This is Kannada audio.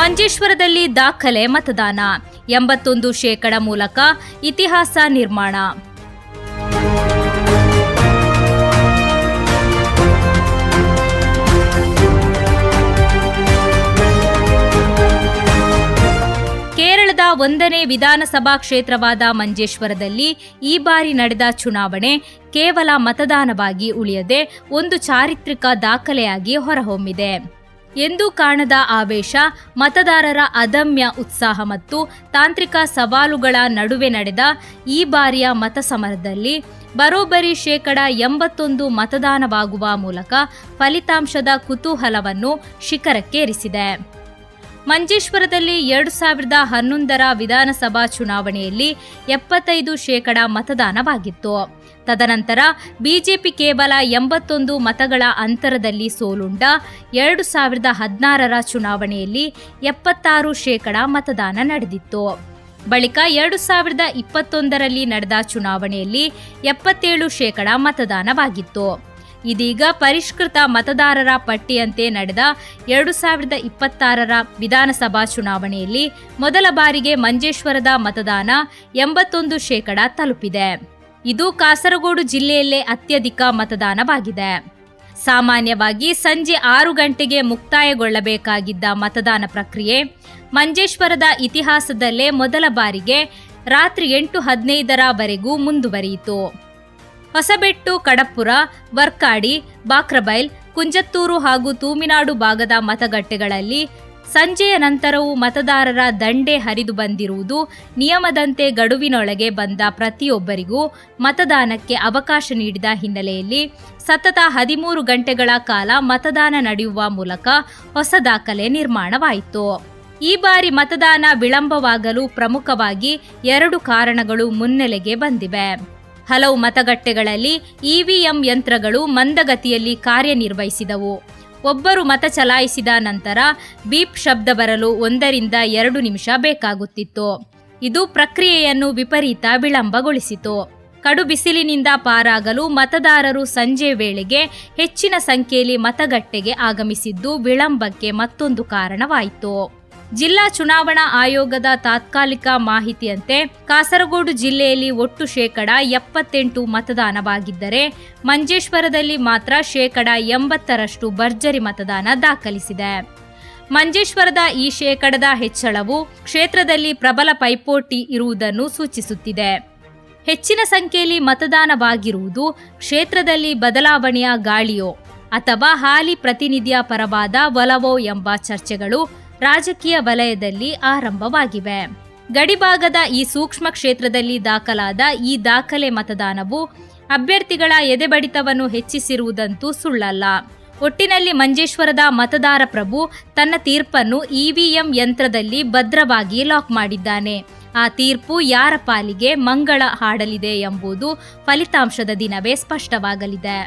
ಮಂಜೇಶ್ವರದಲ್ಲಿ ದಾಖಲೆ ಮತದಾನ 81% ಮೂಲಕ ಇತಿಹಾಸ ನಿರ್ಮಾಣ. ಕೇರಳದ 1ನೇ ವಿಧಾನಸಭಾ ಕ್ಷೇತ್ರವಾದ ಮಂಜೇಶ್ವರದಲ್ಲಿ ಈ ಬಾರಿ ನಡೆದ ಚುನಾವಣೆ ಕೇವಲ ಮತದಾನವಾಗಿ ಉಳಿಯದೆ ಒಂದು ಚಾರಿತ್ರಿಕ ದಾಖಲೆಯಾಗಿ ಹೊರಹೊಮ್ಮಿದೆ. ಎಂದೂ ಕಾಣದ ಆವೇಶ, ಮತದಾರರ ಅದಮ್ಯ ಉತ್ಸಾಹ ಮತ್ತು ತಾಂತ್ರಿಕ ಸವಾಲುಗಳ ನಡುವೆ ನಡೆದ ಈ ಬಾರಿಯ ಮತಸಮರದಲ್ಲಿ ಬರೋಬ್ಬರಿ 81% ಮತದಾನವಾಗುವ ಮೂಲಕ ಫಲಿತಾಂಶದ ಕುತೂಹಲವನ್ನು ಶಿಖರಕ್ಕೇರಿಸಿದೆ. ಮಂಜೇಶ್ವರದಲ್ಲಿ 2011ರ ವಿಧಾನಸಭಾ ಚುನಾವಣೆಯಲ್ಲಿ 75% ಮತದಾನವಾಗಿತ್ತು. ತದನಂತರ ಬಿಜೆಪಿ ಕೇವಲ 81 ಮತಗಳ ಅಂತರದಲ್ಲಿ ಸೋಲುಂಡ 2016ರ ಚುನಾವಣೆಯಲ್ಲಿ 76% ಮತದಾನ ನಡೆದಿತ್ತು. ಬಳಿಕ 2021ರಲ್ಲಿ ನಡೆದ ಚುನಾವಣೆಯಲ್ಲಿ 77% ಮತದಾನವಾಗಿತ್ತು. ಇದೀಗ ಪರಿಷ್ಕೃತ ಮತದಾರರ ಪಟ್ಟಿಯಂತೆ ನಡೆದ 2026ರ ವಿಧಾನಸಭಾ ಚುನಾವಣೆಯಲ್ಲಿ ಮೊದಲ ಬಾರಿಗೆ ಮಂಜೇಶ್ವರದ ಮತದಾನ 81% ತಲುಪಿದೆ. ಇದು ಕಾಸರಗೋಡು ಜಿಲ್ಲೆಯಲ್ಲೇ ಅತ್ಯಧಿಕ ಮತದಾನವಾಗಿದೆ. ಸಾಮಾನ್ಯವಾಗಿ ಸಂಜೆ 6 ಗಂಟೆಗೆ ಮುಕ್ತಾಯಗೊಳ್ಳಬೇಕಾಗಿದ್ದ ಮತದಾನ ಪ್ರಕ್ರಿಯೆ ಮಂಜೇಶ್ವರದ ಇತಿಹಾಸದಲ್ಲೇ ಮೊದಲ ಬಾರಿಗೆ ರಾತ್ರಿ 8:15ರವರೆಗೂ ಮುಂದುವರಿಯಿತು. ಹೊಸಬೆಟ್ಟು, ಕಡಪ್ಪುರ, ವರ್ಕಾಡಿ, ಬಾಕ್ರಬೈಲ್, ಕುಂಜತ್ತೂರು ಹಾಗೂ ತೂಮಿನಾಡು ಭಾಗದ ಮತಗಟ್ಟೆಗಳಲ್ಲಿ ಸಂಜೆಯ ನಂತರವೂ ಮತದಾರರ ದಂಡೇ ಹರಿದು ಬಂದಿರುವುದು ನಿಯಮದಂತೆ ಗಡುವಿನೊಳಗೆ ಬಂದ ಪ್ರತಿಯೊಬ್ಬರಿಗೂ ಮತದಾನಕ್ಕೆ ಅವಕಾಶ ನೀಡಿದ ಹಿನ್ನೆಲೆಯಲ್ಲಿ ಸತತ 13 ಗಂಟೆಗಳ ಕಾಲ ಮತದಾನ ನಡೆಯುವ ಮೂಲಕ ಹೊಸ ದಾಖಲೆ ನಿರ್ಮಾಣವಾಯಿತು. ಈ ಬಾರಿ ಮತದಾನ ವಿಳಂಬವಾಗಲು ಪ್ರಮುಖವಾಗಿ 2 ಕಾರಣಗಳು ಮುನ್ನೆಲೆಗೆ ಬಂದಿವೆ. ಹಲವು ಮತಗಟ್ಟೆಗಳಲ್ಲಿ ಇವಿಎಂ ಯಂತ್ರಗಳು ಮಂದಗತಿಯಲ್ಲಿ ಕಾರ್ಯನಿರ್ವಹಿಸಿದವು. ಒಬ್ಬರು ಮತ ಚಲಾಯಿಸಿದ ನಂತರ ಬೀಪ್ ಶಬ್ದ ಬರಲು 1 ರಿಂದ 2 ನಿಮಿಷ ಬೇಕಾಗುತ್ತಿತ್ತು. ಇದು ಪ್ರಕ್ರಿಯೆಯನ್ನು ವಿಪರೀತ ವಿಳಂಬಗೊಳಿಸಿತು. ಕಡು ಬಿಸಿಲಿನಿಂದ ಪಾರಾಗಲು ಮತದಾರರು ಸಂಜೆ ವೇಳೆಗೆ ಹೆಚ್ಚಿನ ಸಂಖ್ಯೆಯಲ್ಲಿ ಮತಗಟ್ಟೆಗೆ ಆಗಮಿಸಿದ್ದು ವಿಳಂಬಕ್ಕೆ ಮತ್ತೊಂದು ಕಾರಣವಾಯಿತು. ಜಿಲ್ಲಾ ಚುನಾವಣಾ ಆಯೋಗದ ತಾತ್ಕಾಲಿಕ ಮಾಹಿತಿಯಂತೆ ಕಾಸರಗೋಡು ಜಿಲ್ಲೆಯಲ್ಲಿ ಒಟ್ಟು 78% ಮತದಾನವಾಗಿದ್ದರೆ ಮಂಜೇಶ್ವರದಲ್ಲಿ ಮಾತ್ರ 80% ಭರ್ಜರಿ ಮತದಾನ ದಾಖಲಿಸಿದೆ. ಮಂಜೇಶ್ವರದ ಈ ಶೇಕಡದ ಹೆಚ್ಚಳವು ಕ್ಷೇತ್ರದಲ್ಲಿ ಪ್ರಬಲ ಪೈಪೋಟಿ ಇರುವುದನ್ನು ಸೂಚಿಸುತ್ತಿದೆ. ಹೆಚ್ಚಿನ ಸಂಖ್ಯೆಯಲ್ಲಿ ಮತದಾನವಾಗಿರುವುದು ಕ್ಷೇತ್ರದಲ್ಲಿ ಬದಲಾವಣೆಯ ಗಾಳಿಯೋ ಅಥವಾ ಹಾಲಿ ಪ್ರತಿನಿಧಿಯ ಪರವಾದ ಒಲವೋ ಎಂಬ ಚರ್ಚೆಗಳು ರಾಜಕೀಯ ವಲಯದಲ್ಲಿ ಆರಂಭವಾಗಿವೆ. ಗಡಿಭಾಗದ ಈ ಸೂಕ್ಷ್ಮ ಕ್ಷೇತ್ರದಲ್ಲಿ ದಾಖಲಾದ ಈ ದಾಖಲೆ ಮತದಾನವು ಅಭ್ಯರ್ಥಿಗಳ ಎದೆಬಡಿತವನ್ನು ಹೆಚ್ಚಿಸಿರುವುದಂತೂ ಸುಳ್ಳಲ್ಲ. ಒಟ್ಟಿನಲ್ಲಿ ಮಂಜೇಶ್ವರದ ಮತದಾರ ಪ್ರಭು ತನ್ನ ತೀರ್ಪನ್ನು ಇವಿಎಂ ಯಂತ್ರದಲ್ಲಿ ಭದ್ರವಾಗಿ ಲಾಕ್ ಮಾಡಿದ್ದಾನೆ. ಆ ತೀರ್ಪು ಯಾರ ಪಾಲಿಗೆ ಮಂಗಳ ಹಾಡಲಿದೆ ಎಂಬುದು ಫಲಿತಾಂಶದ ದಿನವೇ ಸ್ಪಷ್ಟವಾಗಲಿದೆ.